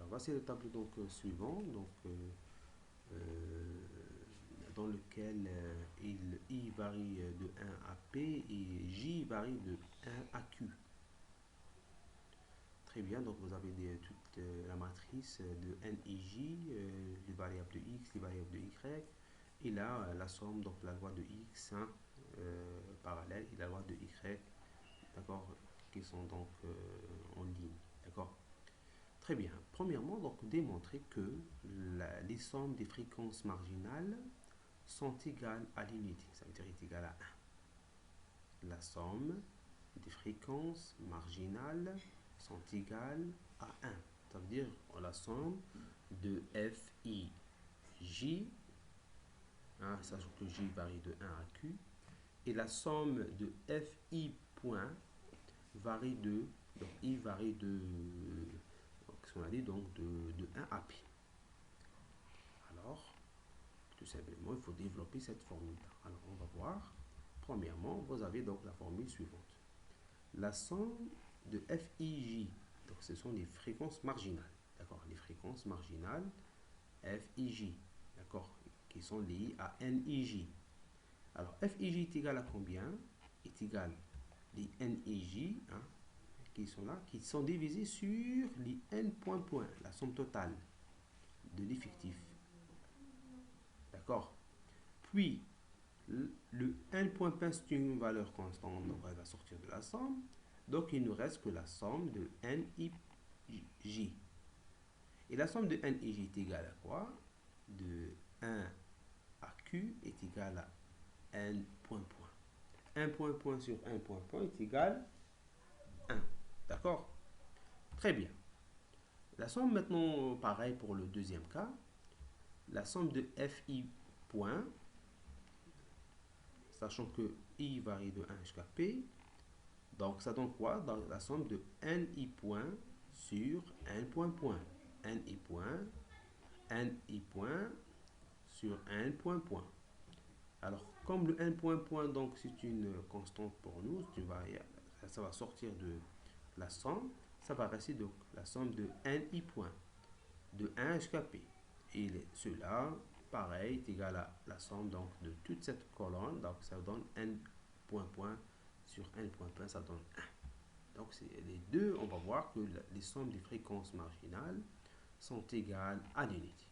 voici le tableau donc suivant, donc dans lequel I varie de 1 à P et J varie de 1 à Q. Très bien, donc vous avez toute la matrice de N et J, les variables de X, les variables de Y, et là la somme, donc la loi de X hein, parallèle et la loi de Y, d'accord, qui sont donc en ligne, d'accord. Très bien. Premièrement, donc démontrer que les sommes des fréquences marginales sont égales à l'unité. Ça veut dire est égal à 1. La somme des fréquences marginales sont égales à 1. Ça veut dire la somme de f, i, j, hein, sachant que j varie de 1 à q, et la somme de f, i point varie de, donc i varie de, ce qu'on a dit, donc de 1 à p. Alors, tout simplement, il faut développer cette formule-là. Alors, on va voir. Premièrement, vous avez donc la formule suivante. La somme de FIJ, donc ce sont les fréquences marginales, d'accord, les fréquences marginales FIJ, d'accord, qui sont liées à NIJ. Alors, FIJ est égal à combien? Est égal les NIJ, hein, qui sont là, qui sont divisés sur les N point point, la somme totale de l'effectif. D'accord. Puis, le N point P c'est une valeur constante, donc elle va sortir de la somme. Donc, il ne reste que la somme de NIJ. Et la somme de NIJ est égale à quoi? De 1 à Q est égal à N point point. 1 point point sur 1 point point est égal à 1. D'accord? Très bien. La somme maintenant, pareil pour le deuxième cas. La somme de FI point, sachant que I varie de 1 jusqu'à P, donc ça donne quoi? Dans la somme de NI point sur N point point. NI point, NI point sur N point point. Alors, comme le N point point, donc c'est une constante pour nous, ça va sortir de la somme, ça va rester donc la somme de NI point, de 1 jusqu'à P. Et cela, pareil, est égal à la somme donc de toute cette colonne, donc ça donne N point point sur N point point, ça donne 1. Donc les deux, on va voir que les sommes des fréquences marginales sont égales à l'unité.